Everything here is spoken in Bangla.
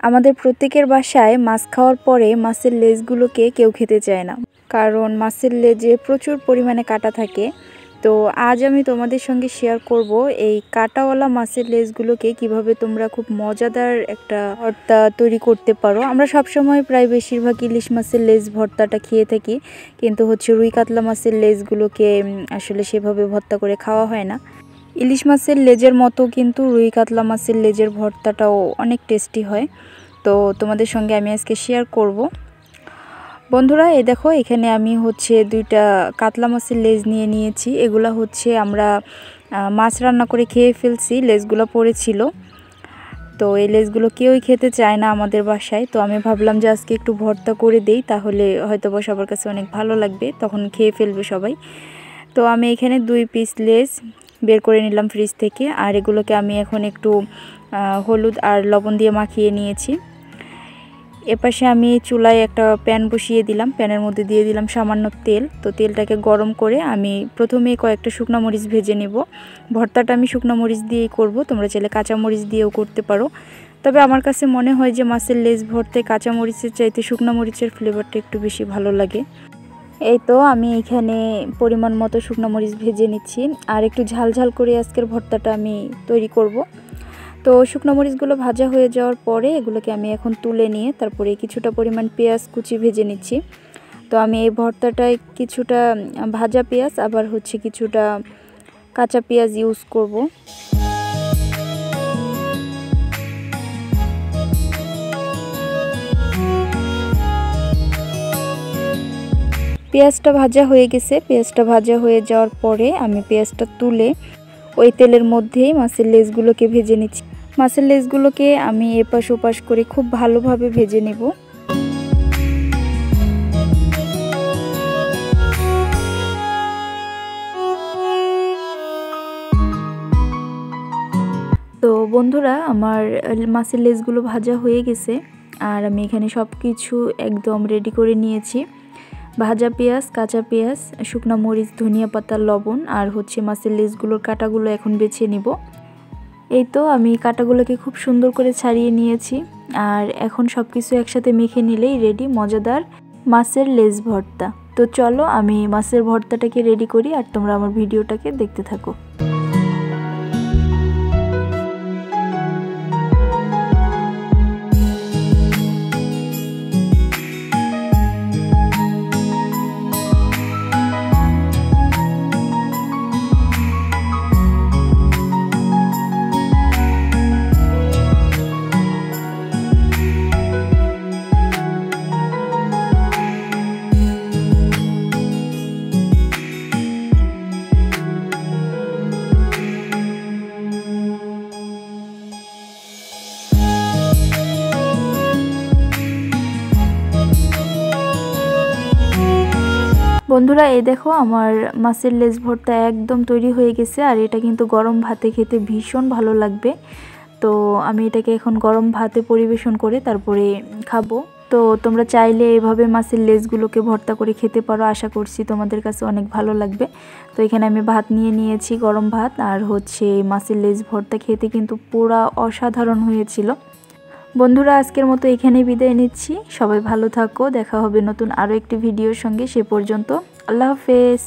আমাদের প্রত্যেকের বাসায় মাছ খাওয়ার পরে মাছের লেজগুলোকে কেউ খেতে চায় না, কারণ মাছের লেজে প্রচুর পরিমাণে কাঁটা থাকে। তো আজ আমি তোমাদের সঙ্গে শেয়ার করব এই কাঁটাওয়ালা মাছের লেজগুলোকে কিভাবে তোমরা খুব মজাদার একটা ভর্তা তৈরি করতে পারো। আমরা সবসময় প্রায় বেশিরভাগ ইলিশ মাছের লেজ ভর্তাটা খেয়ে থাকি, কিন্তু রুই কাতলা মাছের লেজগুলোকে আসলে সেভাবে ভর্তা করে খাওয়া হয় না। ইলিশ মাছের লেজের মতো কিন্তু রুই কাতলা মাছের লেজের ভর্তাটাও অনেক টেস্টি হয়। তো তোমাদের সঙ্গে আমি আজকে শেয়ার করব। বন্ধুরা, এই দেখো এখানে আমি দুইটা কাতলা মাছের লেজ নিয়েছি। এগুলা আমরা মাছ রান্না করে খেয়ে ফেলছি, লেজগুলো পড়েছিল। তো এই লেজগুলো কেউই খেতে চায় না আমাদের বাসায়। তো আমি ভাবলাম যে আজকে একটু ভর্তা করে দেই, তাহলে হয়তো সবার কাছে অনেক ভালো লাগবে, তখন খেয়ে ফেলবে সবাই। তো আমি এখানে 2 পিস লেজ বের করে নিলাম ফ্রিজ থেকে, আর এগুলোকে আমি এখন একটু হলুদ আর লবণ দিয়ে মাখিয়ে নিয়েছি। এপাশে আমি চুলায় একটা প্যান বসিয়ে দিলাম, প্যানের মধ্যে দিয়ে দিলাম সামান্য তেল। তো তেলটাকে গরম করে আমি প্রথমে কয়েকটা শুকনো মরিচ ভেজে নেব। ভর্তাটা আমি শুকনো মরিচ দিয়েই করব, তোমরা চাইলে কাঁচা মরিচ দিয়েও করতে পারো। তবে আমার কাছে মনে হয় যে মাছের লেজ ভর্তায় কাঁচা মরিচের চাইতে শুকনো মরিচের ফ্লেভারটা একটু বেশি ভালো লাগে। এই তো আমি এখানে পরিমাণ মতো শুকনো মরিচ ভেজে নিচ্ছি, আর একটু ঝাল ঝাল করে আজকের ভর্তাটা আমি তৈরি করব। তো শুকনো মরিচগুলো ভাজা হয়ে যাওয়ার পরে এগুলোকে আমি এখন তুলে নিয়ে তারপরে কিছুটা পরিমাণ পেঁয়াজ কুচি ভেজে নিচ্ছি। তো আমি এই ভর্তাটায় কিছুটা ভাজা পেঁয়াজ আবার কিছুটা কাঁচা পেঁয়াজ ইউজ করব। পেঁয়াজটা ভাজা হয়ে গেছে। পেঁয়াজটা ভাজা হয়ে যাওয়ার পরে আমি পেঁয়াজটা তুলে ওই তেলের মধ্যেই মাছের লেজগুলোকে ভেজে নিচ্ছি। মাছের লেজগুলোকে আমি এপাশ ওপাশ করে খুব ভালোভাবে ভেজে নেব। তো বন্ধুরা, আমার মাছের লেজগুলো ভাজা হয়ে গেছে, আর আমি এখানে সব কিছু একদম রেডি করে নিয়েছি। ভাজা পেঁয়াজ, কাঁচা পেঁয়াজ, শুকনো মরিচ, ধনিয়া পাতা, লবণ, আর মাছের লেজগুলোর কাঁটাগুলো এখন বেছে নিব। এই তো আমি কাঁটাগুলোকে খুব সুন্দর করে ছাড়িয়ে নিয়েছি, আর এখন সব কিছু একসাথে মেখে নিলেই রেডি মজাদার মাছের লেজ ভর্তা। তো চলো আমি মাছের ভর্তাটাকে রেডি করি, আর তোমরা আমার ভিডিওটাকে দেখতে থাকো। বন্ধুরা, এই দেখো আমার মাছের লেজ ভর্তা একদম তৈরি হয়ে গেছে, আর এটা কিন্তু গরম ভাতে খেতে ভীষণ ভালো লাগবে। তো আমি এটাকে এখন গরম ভাতে পরিবেশন করে তারপরে খাবো। তো তোমরা চাইলে এভাবে মাছের লেজগুলোকে ভর্তা করে খেতে পারো, আশা করছি তোমাদের কাছে অনেক ভালো লাগবে। তো এখানে আমি ভাত নিয়ে নিয়েছি, গরম ভাত, আর মাছের লেজ ভর্তা খেতে কিন্তু পুরা অসাধারণ হয়েছিল। বন্ধুরা, আজকের মতো এখানেই বিদায় নিচ্ছি। সবাই ভালো থাকো, দেখা হবে নতুন আরও একটি ভিডিওর সঙ্গে। সে পর্যন্ত আল্লাহ হাফেজ।